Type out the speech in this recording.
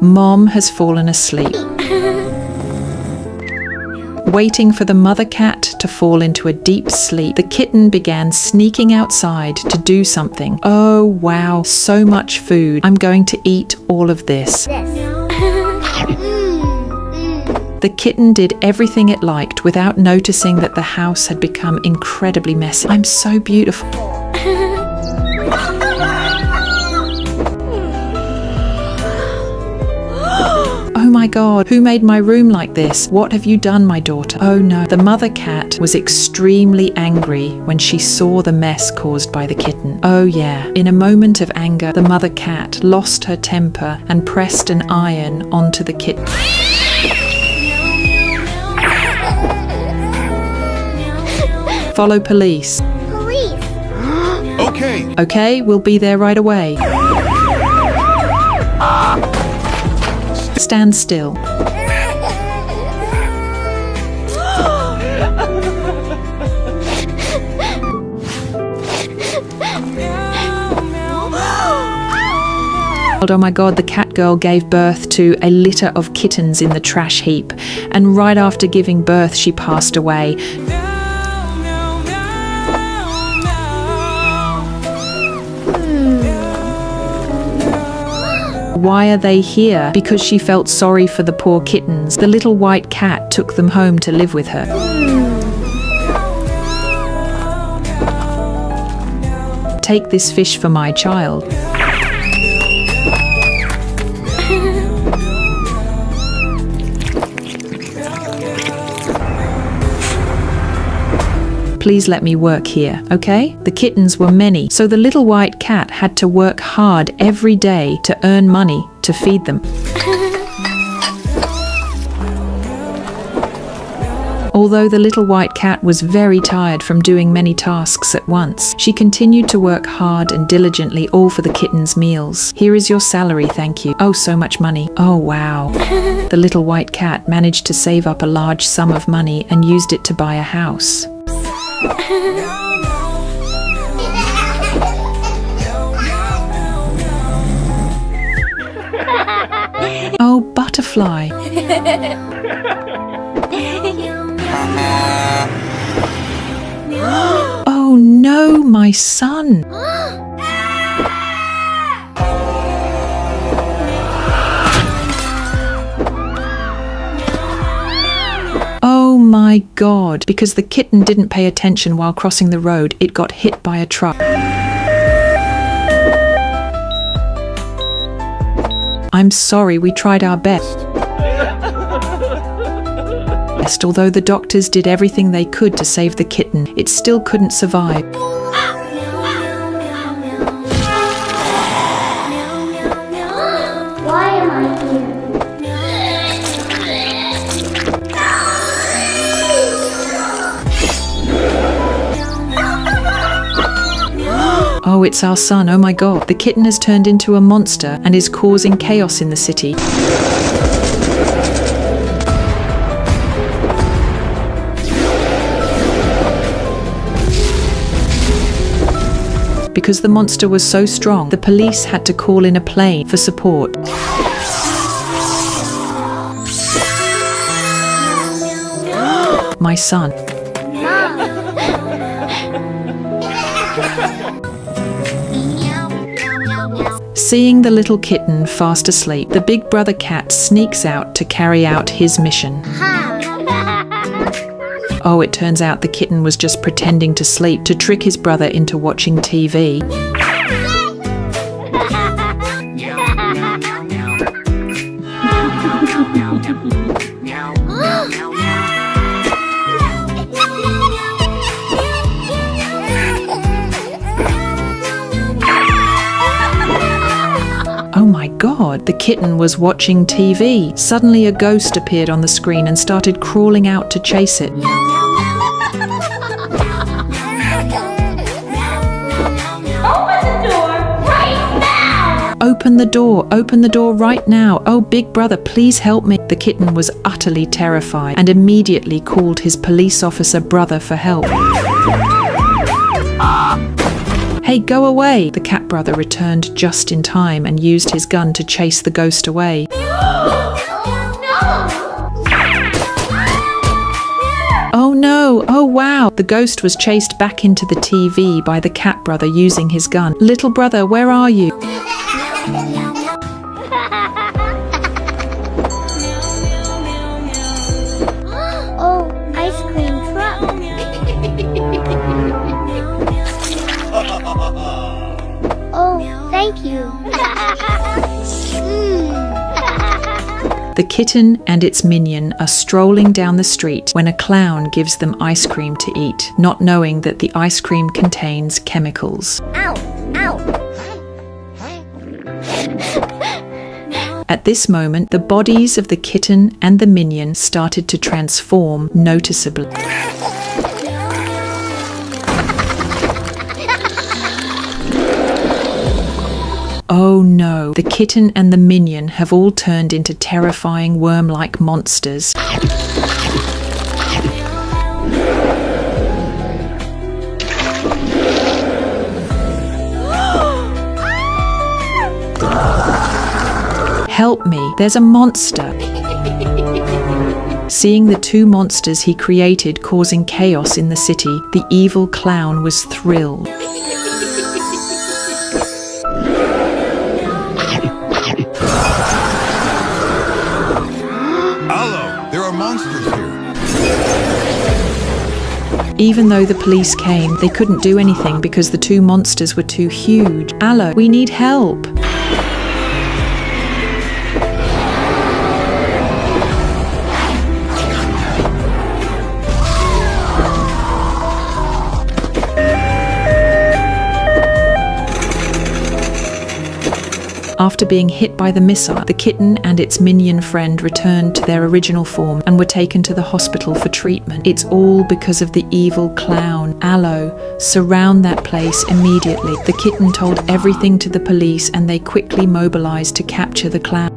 Mom has fallen asleep. Waiting for the mother cat to fall into a deep sleep, the kitten began sneaking outside to do something. Oh wow, so much food. I'm going to eat all of this. The kitten did everything it liked without noticing that the house had become incredibly messy. I'm so beautiful. Oh my God, who made my room like this? What have you done, my daughter? Oh no. The mother cat was extremely angry when she saw the mess caused by the kitten. Oh yeah. In a moment of anger, the mother cat lost her temper and pressed an iron onto the kitten. Follow police. Police. Okay. Okay, we'll be there right away. Stand still. Oh my God, the cat girl gave birth to a litter of kittens in the trash heap, and right after giving birth she passed away. Why are they here? Because she felt sorry for the poor kittens. The little white cat took them home to live with her. Take this fish for my child. Please let me work here, okay? The kittens were many, so the little white cat had to work hard every day to earn money to feed them. Although the little white cat was very tired from doing many tasks at once, she continued to work hard and diligently, all for the kittens' meals. Here is your salary, thank you. Oh, so much money. Oh, wow. The little white cat managed to save up a large sum of money and used it to buy a house. Oh, butterfly. Oh no, my son. Oh my God, because the kitten didn't pay attention while crossing the road, it got hit by a truck. I'm sorry, we tried our best. Although the doctors did everything they could to save the kitten, it still couldn't survive. Why am I here? Oh, it's our son, oh my God. The kitten has turned into a monster and is causing chaos in the city. Because the monster was so strong, the police had to call in a plane for support. My son. Seeing the little kitten fast asleep, the big brother cat sneaks out to carry out his mission. Oh, it turns out the kitten was just pretending to sleep to trick his brother into watching TV. Oh my God, the kitten was watching TV. Suddenly a ghost appeared on the screen and started crawling out to chase it. Open the door right now. Oh, big brother, please help me. The kitten was utterly terrified and immediately called his police officer brother for help. Hey, go away, the cat cat brother returned just in time and used his gun to chase the ghost away. Oh no! Oh wow! The ghost was chased back into the TV by the cat brother using his gun. Little brother, where are you? Oh, ice cream truck. Oh, thank you. The kitten and its minion are strolling down the street when a clown gives them ice cream to eat, not knowing that the ice cream contains chemicals. Ow, ow. At this moment, the bodies of the kitten and the minion started to transform noticeably. Oh no, the kitten and the minion have all turned into terrifying worm-like monsters. Help me, there's a monster. Seeing the two monsters he created causing chaos in the city, the evil clown was thrilled. Hello, there are monsters here. Even though the police came, they couldn't do anything because the two monsters were too huge. Allo, we need help. After being hit by the missile, the kitten and its minion friend returned to their original form and were taken to the hospital for treatment. It's all because of the evil clown. Allo, surround that place immediately. The kitten told everything to the police and they quickly mobilized to capture the clown.